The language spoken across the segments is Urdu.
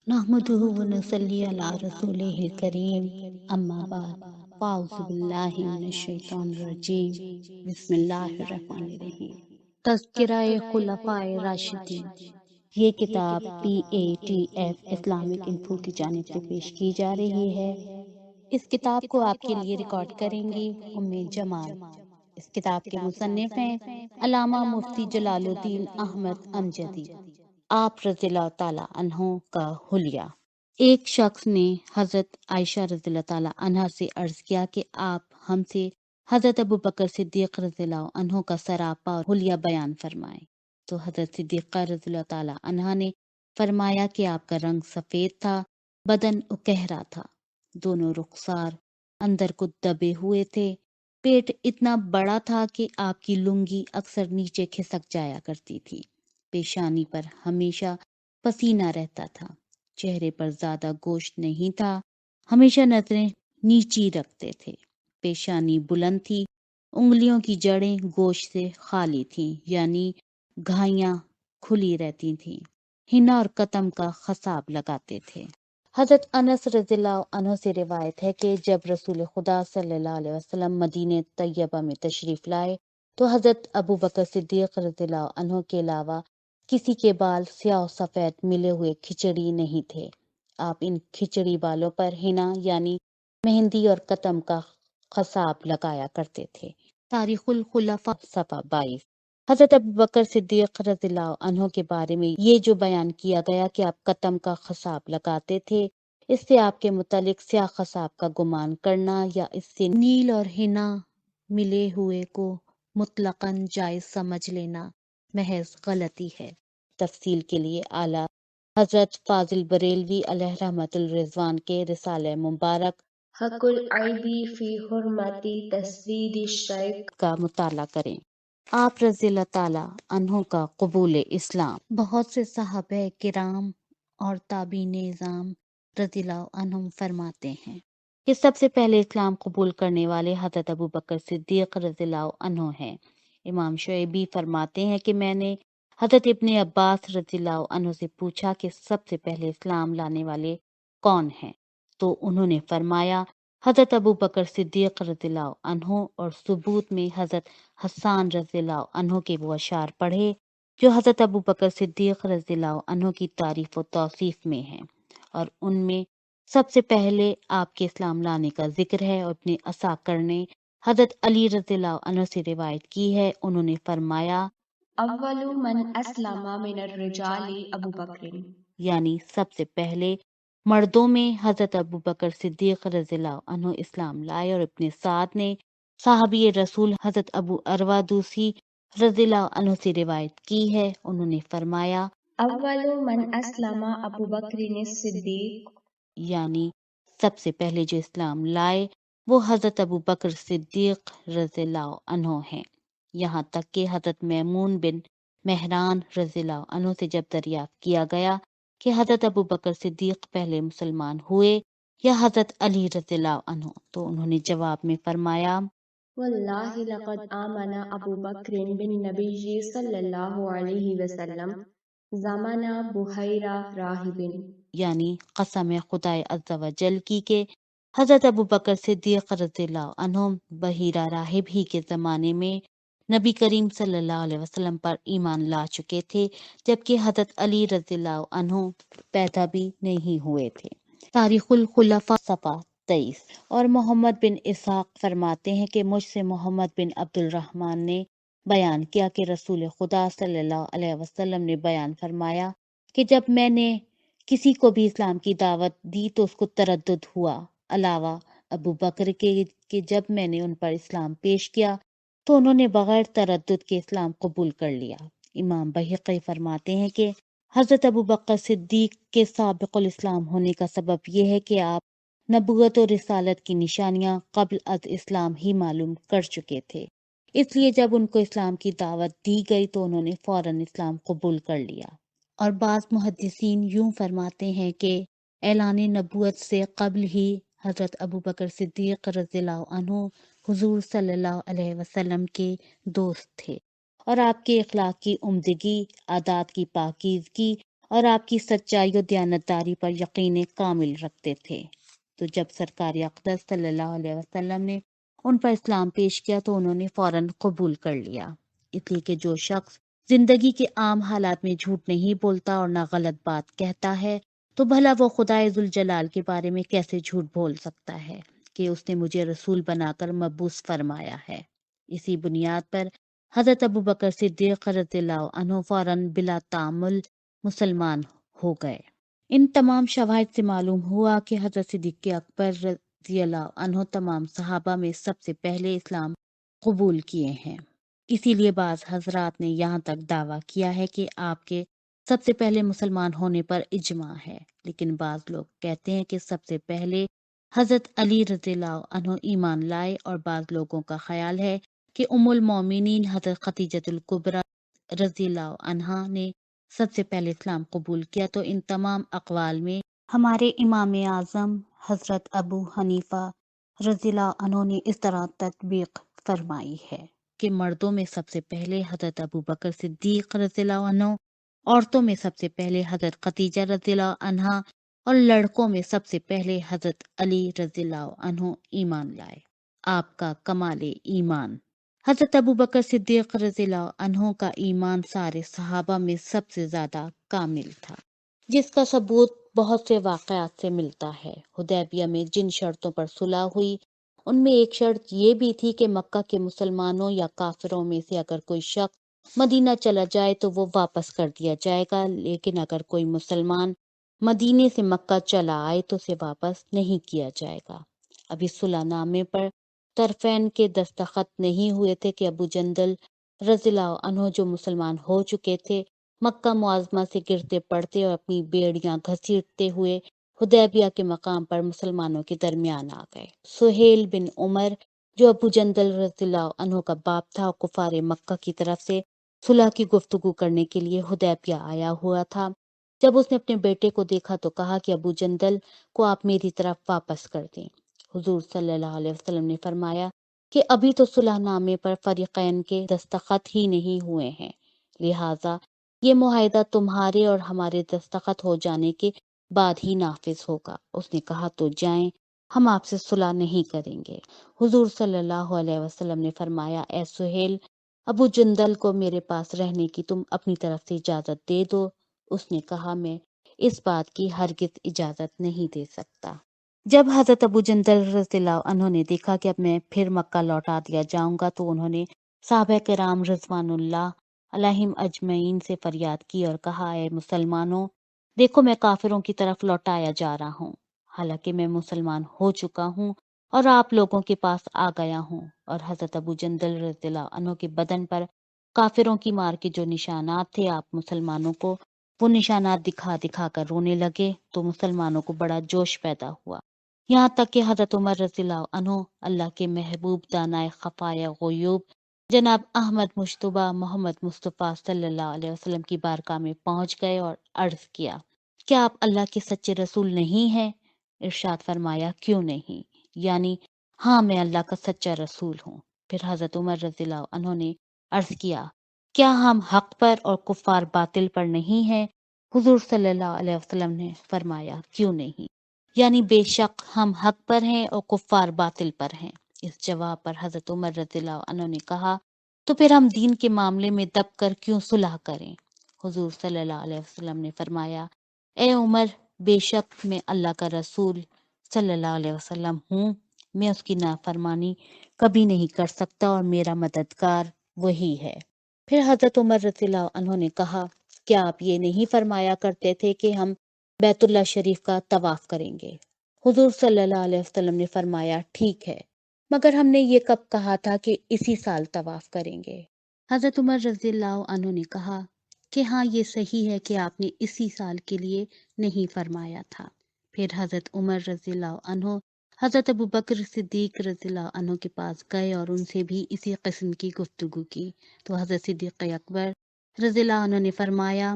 نحمده ونصلي على رسوله الكريم اما بعد فاعوذ باللہ من الشیطان الرجیم بسم اللہ الرحمن الرحیم۔ تذکرہ خلفاء راشدین، یہ کتاب PATF اسلامک انفو کی جانب سے پیش کی جا رہی ہے۔ اس کتاب کو آپ کے لیے ریکارڈ کریں گی ام جمال۔ اس کتاب کے مصنف ہیں علامہ مفتی جلال الدین احمد امجدی، آپ رضی اللہ تعالیٰ عنہ کا حلیہ۔ ایک شخص نے حضرت عائشہ رضی اللہ تعالیٰ عنہ سے عرض کیا کہ آپ ہم سے حضرت ابوبکر صدیق رضی اللہ عنہ کا سراپا اور حلیہ بیان فرمائیں۔ تو حضرت صدیقہ رضی اللہ تعالیٰ عنہ نے فرمایا کہ آپ کا رنگ سفید تھا، بدن اکہرا تھا، دونوں رخسار اندر کو دبے ہوئے تھے، پیٹ اتنا بڑا تھا کہ آپ کی لنگی اکثر نیچے کھسک جایا کرتی تھی، پیشانی پر ہمیشہ پسینہ رہتا تھا، چہرے پر زیادہ گوشت نہیں تھا، ہمیشہ نظریں نیچی رکھتے تھے، پیشانی بلند تھی، انگلیوں کی جڑیں گوشت سے خالی تھیں، یعنی گھائیاں کھلی رہتی تھیں، حنا اور قتم کا خصاب لگاتے تھے۔ حضرت انس رضی اللہ عنہ سے روایت ہے کہ جب رسول خدا صلی اللہ علیہ وسلم مدینہ طیبہ میں تشریف لائے تو حضرت ابوبکر صدیق رضی اللہ عنہ کے علاوہ کسی کے بال سیاہ و سفید ملے ہوئے کھچڑی نہیں تھے۔ آپ ان کھچڑی بالوں پر حنا یعنی مہندی اور قتم کا خصاب لگایا کرتے تھے۔ تاریخ الخلفاء صفحہ 22۔ حضرت ابوبکر صدیق رضی اللہ عنہ کے بارے میں یہ جو بیان کیا گیا کہ آپ قتم کا خصاب لگاتے تھے، اس سے آپ کے متعلق سیاہ خصاب کا گمان کرنا یا اس سے نیل اور حنا ملے ہوئے کو مطلقاً جائز سمجھ لینا محض غلطی ہے۔ تفصیل کے لیے اعلیٰ حضرت فاضل بریلوی علیہ رحمت الرضوان کے رسالہ مبارک حق العیدی فی حرمتی تسوید الشیخ کا مطالعہ کریں۔ آپ رضی اللہ تعالیٰ عنہ کا قبول اسلام۔ بہت سے صحابہ کرام اور تابعین اعظام رضی اللہ عنہم فرماتے ہیں کہ سب سے پہلے اسلام قبول کرنے والے حضرت ابوبکر صدیق رضی اللہ عنہ ہیں۔ امام شعیبی فرماتے ہیں کہ میں نے حضرت ابن عباس رضی اللہ عنہ سے پوچھا کہ سب سے پہلے اسلام لانے والے کون ہیں؟ تو انہوں نے فرمایا حضرت ابوبکر صدیق رضی اللہ عنہ، اور ثبوت میں حضرت حسان رضی اللہ عنہ کے وہ اشعار پڑھے جو حضرت ابوبکر صدیق رضی اللہ عنہ کی تعریف و توصیف میں ہیں، اور ان میں سب سے پہلے آپ کے اسلام لانے کا ذکر ہے۔ اور اپنے اساکر نے حضرت علی رضی اللہ عنہ سے روایت کی ہے، انہوں نے فرمایا اول من اسلم من الرجال ابو بکر، یعنی سب سے پہلے مردوں میں حضرت ابوبکر صدیق رضی اللہ عنہ اسلام لائے، اور اپنے ساتھ نے صحابی رسول حضرت ابو اروا دوسی رضی اللہ عنہ سے روایت کی ہے، انہوں نے فرمایا اول من اسلم ابو بکر الصدیق، یعنی سب سے پہلے جو اسلام لائے وہ حضرت ابوبکر صدیق رضی اللہ عنہ ہیں۔ یہاں تک کہ حضرت میمون بن مہران رضی اللہ عنہ سے جب دریافت کیا گیا کہ حضرت ابوبکر صدیق پہلے مسلمان ہوئے یا حضرت علی رضی اللہ عنہ، تو انہوں نے جواب میں فرمایا واللہ لقد آمن ابو بکر بالنبی صلی اللہ علیہ وسلم زمان بحیرہ راہب، یعنی قسم خدائے عز و جل کی کہ حضرت ابوبکر صدیق رضی اللہ عنہ بحیرہ راہب ہی کے زمانے میں نبی کریم صلی اللہ علیہ وسلم پر ایمان لا چکے تھے، جبکہ حضرت علی رضی اللہ عنہ پیدا بھی نہیں ہوئے تھے۔ تاریخ الخلفاء صفحہ 23۔ اور محمد بن اسحاق فرماتے ہیں کہ مجھ سے محمد بن عبد الرحمن نے بیان کیا کہ رسول خدا صلی اللہ علیہ وسلم نے بیان فرمایا کہ جب میں نے کسی کو بھی اسلام کی دعوت دی تو اس کو تردد ہوا، علاوہ ابو بکر کے کہ جب میں نے ان پر اسلام پیش کیا تو انہوں نے بغیر تردد کے اسلام قبول کر لیا۔ امام بہقی فرماتے ہیں کہ حضرت ابوبکر صدیق کے سابق الاسلام ہونے کا سبب یہ ہے کہ آپ نبوت اور رسالت کی نشانیاں قبل از اسلام ہی معلوم کر چکے تھے، اس لیے جب ان کو اسلام کی دعوت دی گئی تو انہوں نے فوراً اسلام قبول کر لیا۔ اور بعض محدثین یوں فرماتے ہیں کہ اعلان نبوت سے قبل ہی حضرت ابوبکر صدیق رضی اللہ عنہ حضور صلی اللہ علیہ وسلم کے دوست تھے، اور آپ کے اخلاق کی عمدگی، عادات کی پاکیزگی اور آپ کی سچائی و دیانتداری پر یقین کامل رکھتے تھے۔ تو جب سرکار اقدس صلی اللہ علیہ وسلم نے ان پر اسلام پیش کیا تو انہوں نے فوراً قبول کر لیا، اس لیے کہ جو شخص زندگی کے عام حالات میں جھوٹ نہیں بولتا اور نہ غلط بات کہتا ہے تو بھلا وہ خدائے ذوالجلال کے بارے میں کیسے جھوٹ بول سکتا ہے کہ اس نے مجھے رسول بنا کر مبعوث فرمایا ہے۔ اسی بنیاد پر حضرت ابوبکر صدیق رضی اللہ عنہ فوراً بلا تعامل مسلمان ہو گئے۔ ان تمام شواہد سے معلوم ہوا کہ حضرت صدیق اکبر رضی اللہ عنہ تمام صحابہ میں سب سے پہلے اسلام قبول کیے ہیں۔ اسی لیے بعض حضرات نے یہاں تک دعویٰ کیا ہے کہ آپ کے سب سے پہلے مسلمان ہونے پر اجماع ہے، لیکن بعض لوگ کہتے ہیں کہ سب سے پہلے حضرت علی رضی اللہ عنہ ایمان لائے، اور بعض لوگوں کا خیال ہے کہ ام المومنین حضرت خدیجۃ الکبریٰ رضی اللہ عنہا نے سب سے پہلے اسلام قبول کیا۔ تو ان تمام اقوال میں ہمارے امام اعظم حضرت ابو حنیفہ رضی اللہ عنہ نے اس طرح تطبیق فرمائی ہے کہ مردوں میں سب سے پہلے حضرت ابوبکر صدیق رضی اللہ عنہ، عورتوں میں سب سے پہلے حضرت خدیجہ رضی اللہ عنہا، اور لڑکوں میں سب سے پہلے حضرت علی رضی اللہ عنہ ایمان لائے۔ آپ کا کمال ایمان۔ حضرت ابوبکر صدیق رضی اللہ عنہ کا ایمان سارے صحابہ میں سب سے زیادہ کامل تھا، جس کا ثبوت بہت سے واقعات سے ملتا ہے۔ حدیبیہ میں جن شرطوں پر صلح ہوئی ان میں ایک شرط یہ بھی تھی کہ مکہ کے مسلمانوں یا کافروں میں سے اگر کوئی شخص مدینہ چلا جائے تو وہ واپس کر دیا جائے گا، لیکن اگر کوئی مسلمان مدینے سے مکہ چلا آئے تو اسے واپس نہیں کیا جائے گا۔ ابھی صلح نامے پر طرفین کے دستخط نہیں ہوئے تھے کہ ابو جندل رضی اللہ عنہ جو مسلمان ہو چکے تھے مکہ معظمہ سے گرتے پڑتے اور اپنی بیڑیاں گھسیٹتے ہوئے حدیبیہ کے مقام پر مسلمانوں کے درمیان آ گئے۔ سہیل بن عمر جو ابو جندل رضی اللہ عنہ کا باپ تھا، کفار مکہ کی طرف سے صلح کی گفتگو کرنے کے لیے حدیبیہ آیا ہوا تھا۔ جب اس نے اپنے بیٹے کو دیکھا تو کہا کہ ابو جندل کو آپ میری طرف واپس کر دیں۔ حضور صلی اللہ علیہ وسلم نے فرمایا کہ ابھی تو صلح نامے پر فریقین کے دستخط ہی نہیں ہوئے ہیں، لہٰذا یہ معاہدہ تمہارے اور ہمارے دستخط ہو جانے کے بعد ہی نافذ ہوگا۔ اس نے کہا تو جائیں، ہم آپ سے صلح نہیں کریں گے۔ حضور صلی اللہ علیہ وسلم نے فرمایا، اے سہیل، ابو جندل کو میرے پاس رہنے کی تم اپنی طرف سے اجازت دے دو۔ اس نے کہا، میں اس بات کی ہرگز اجازت نہیں دے سکتا۔ جب حضرت ابو جندل رضی اللہ عنہ نے دیکھا کہ اب میں پھر مکہ لوٹا دیا جاؤں گا تو انہوں نے صحابہ کرام رضوان اللہ علیہم اجمعین سے فریاد کی اور کہا، اے مسلمانوں، دیکھو میں کافروں کی طرف لوٹایا جا رہا ہوں، حالانکہ میں مسلمان ہو چکا ہوں اور آپ لوگوں کے پاس آ گیا ہوں۔ اور حضرت ابو جندل رضی اللہ عنہ کے بدن پر کافروں کی مار کے جو نشانات تھے، آپ مسلمانوں کو وہ نشانات دکھا دکھا کر رونے لگے تو مسلمانوں کو بڑا جوش پیدا ہوا، یہاں تک کہ حضرت عمر رضی اللہ عنہ اللہ کے محبوب دانائے خفایہ غیوب جناب احمد مشتبہ محمد مصطفیٰ صلی اللہ علیہ وسلم کی بارگاہ میں پہنچ گئے اور عرض کیا، کیا آپ اللہ کے سچے رسول نہیں ہیں؟ ارشاد فرمایا، کیوں نہیں، یعنی ہاں میں اللہ کا سچا رسول ہوں۔ پھر حضرت عمر رضی اللہ عنہ نے عرض کیا، کیا ہم حق پر اور کفار باطل پر نہیں ہیں؟ حضور صلی اللہ علیہ وسلم نے فرمایا، کیوں نہیں، یعنی بے شک ہم حق پر ہیں اور کفار باطل پر ہیں۔ اس جواب پر حضرت عمر رضی اللہ عنہ نے کہا، تو پھر ہم دین کے معاملے میں دب کر کیوں صلح کریں؟ حضور صلی اللہ علیہ وسلم نے فرمایا، اے عمر، بے شک میں اللہ کا رسول صلی اللہ علیہ وسلم ہوں، میں اس کی نافرمانی کبھی نہیں کر سکتا اور میرا مددگار وہی ہے۔ پھر حضرت عمر رضی اللہ عنہ نے کہا، کیا آپ یہ نہیں فرمایا کرتے تھے کہ ہم بیت اللہ شریف کا طواف کریں گے؟ حضور صلی اللہ علیہ وسلم نے فرمایا، ٹھیک ہے، مگر ہم نے یہ کب کہا تھا کہ اسی سال طواف کریں گے؟ حضرت عمر رضی اللہ عنہ نے کہا کہ ہاں یہ صحیح ہے کہ آپ نے اسی سال کے لیے نہیں فرمایا تھا۔ پھر حضرت عمر رضی اللہ عنہ حضرت ابوبکر صدیق رضی اللہ عنہ کے پاس گئے اور ان سے بھی اسی قسم کی گفتگو کی تو حضرت صدیق اکبر رضی اللہ عنہ نے فرمایا،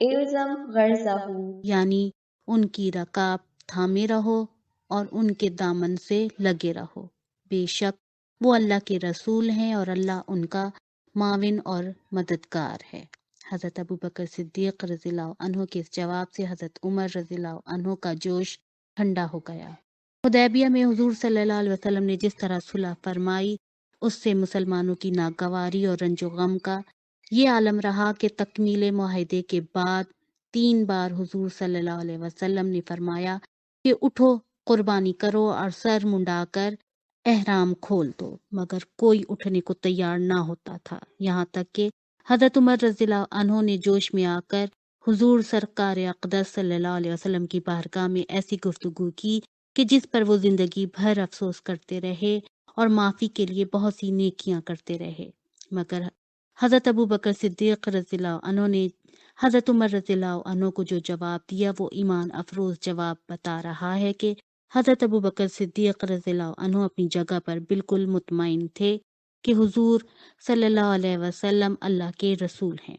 الزم غرضہ، یعنی ان کی رکاب تھامے رہو اور ان کے دامن سے لگے رہو، بے شک وہ اللہ کے رسول ہیں اور اللہ ان کا معاون اور مددگار ہے۔ حضرت ابو بکر صدیق رضی اللہ عنہ کے اس جواب سے حضرت عمر رضی اللہ عنہ کا جوش ٹھنڈا ہو گیا۔ حدیبیہ میں حضور صلی اللہ علیہ وسلم نے جس طرح صلح فرمائی، اس سے مسلمانوں کی ناگواری اور رنج و غم کا یہ عالم رہا کہ تکمیل معاہدے کے بعد 3 بار حضور صلی اللہ علیہ وسلم نے فرمایا کہ اٹھو، قربانی کرو اور سر منڈا کر احرام کھول دو، مگر کوئی اٹھنے کو تیار نہ ہوتا تھا، یہاں تک کہ حضرت عمر رضی اللہ عنہ نے جوش میں آ کر حضور سرکار اقدس صلی اللہ علیہ وسلم کی بارگاہ میں ایسی گفتگو کی کہ جس پر وہ زندگی بھر افسوس کرتے رہے اور معافی کے لیے بہت سی نیکیاں کرتے رہے، مگر حضرت ابو بکر صدیق رضی اللہ عنہ نے حضرت عمر رضی اللہ عنہ کو جو جواب دیا وہ ایمان افروز جواب بتا رہا ہے کہ حضرت ابو بکر صدیق رضی اللہ عنہ اپنی جگہ پر بالکل مطمئن تھے کہ حضور صلی اللہ علیہ وسلم اللہ کے رسول ہیں،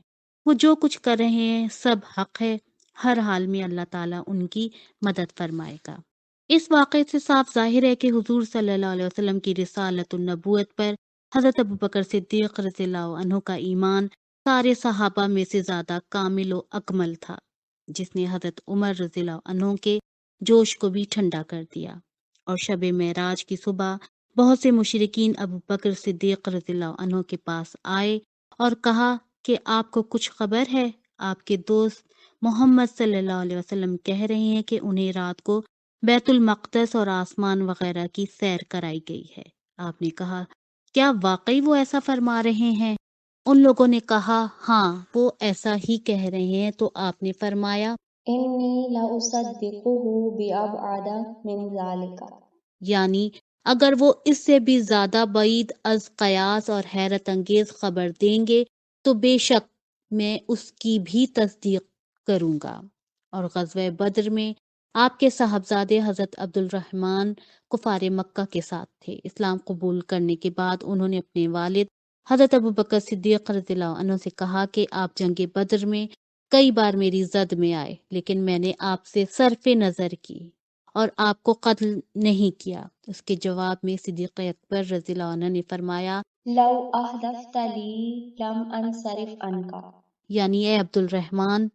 وہ جو کچھ کر رہے ہیں سب حق ہے، ہر حال میں اللہ تعالیٰ ان کی مدد فرمائے گا۔ اس واقعے سے صاف ظاہر ہے کہ حضور صلی اللہ علیہ وسلم کی رسالت النبوت پر حضرت ابو بکر صدیق رضی اللہ عنہ کا ایمان سارے صحابہ میں سے زیادہ کامل و اکمل تھا، جس نے حضرت عمر رضی اللہ عنہ کے جوش کو بھی ٹھنڈا کر دیا۔ اور شب معراج کی صبح بہت سے مشرکین ابو بکر صدیق رضی اللہ عنہ کے پاس آئے اور کہا کہ آپ کو کچھ خبر ہے؟ آپ کے دوست محمد صلی اللہ علیہ وسلم کہہ رہے ہیں کہ انہیں رات کو بیت المقدس اور آسمان وغیرہ کی سیر کرائی گئی ہے۔ آپ نے کہا، کیا واقعی وہ ایسا فرما رہے ہیں؟ ان لوگوں نے کہا، ہاں وہ ایسا ہی کہہ رہے ہیں۔ تو آپ نے فرمایا، انی لاصدقہ بابعد من ذلک، یعنی اگر وہ اس سے بھی زیادہ بعید از قیاس اور حیرت انگیز خبر دیں گے تو بے شک میں اس کی بھی تصدیق کروں گا۔ اور غزوہ بدر میں آپ کے صاحبزادے حضرت عبد الرحمن کفار مکہ کے ساتھ تھے۔ اسلام قبول کرنے کے بعد انہوں نے اپنے والد حضرت ابو بکر صدیق رضی اللہ عنہ سے کہا کہ آپ جنگ بدر میں کئی بار میری زد میں آئے، لیکن میں نے آپ سے صرف نظر کی اور آپ کو قتل نہیں کیا۔ اس کے جواب میں صدیق اکبر رضی اللہ عنہ نے فرمایا، لو احدثت لی لم انصرف عنک، یعنی اے عبد الرحمن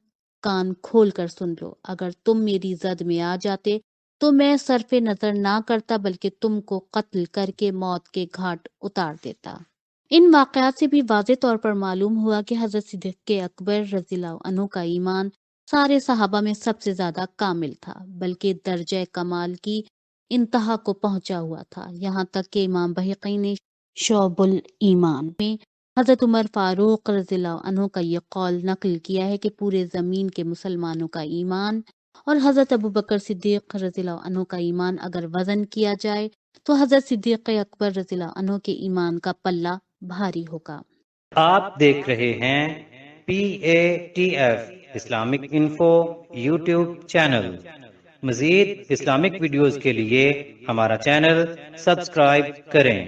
کان کھول کر سن لو، اگر تم میری زد میں آ جاتے تو میں صرف نظر نہ کرتا بلکہ تم کو قتل کر کے موت کے گھاٹ اتار دیتا۔ ان واقعات سے بھی واضح طور پر معلوم ہوا کہ حضرت صدیق اکبر رضی اللہ عنہ کا ایمان سارے صحابہ میں سب سے زیادہ کامل تھا، بلکہ درجہ کمال کی انتہا کو پہنچا ہوا تھا، یہاں تک کہ امام بہقی نے شعب الایمان میں حضرت عمر فاروق رضی اللہ عنہ کا یہ قول نقل کیا ہے کہ پورے زمین کے مسلمانوں کا ایمان اور حضرت ابو بکر صدیق رضی اللہ عنہ کا ایمان اگر وزن کیا جائے تو حضرت صدیق اکبر رضی اللہ عنہ کے ایمان کا پلہ بھاری ہوگا۔ آپ دیکھ رہے ہیں PATF Islamic info YouTube channel. مزید اسلامک ویڈیوز کے لیے ہمارا چینل سبسکرائب کریں۔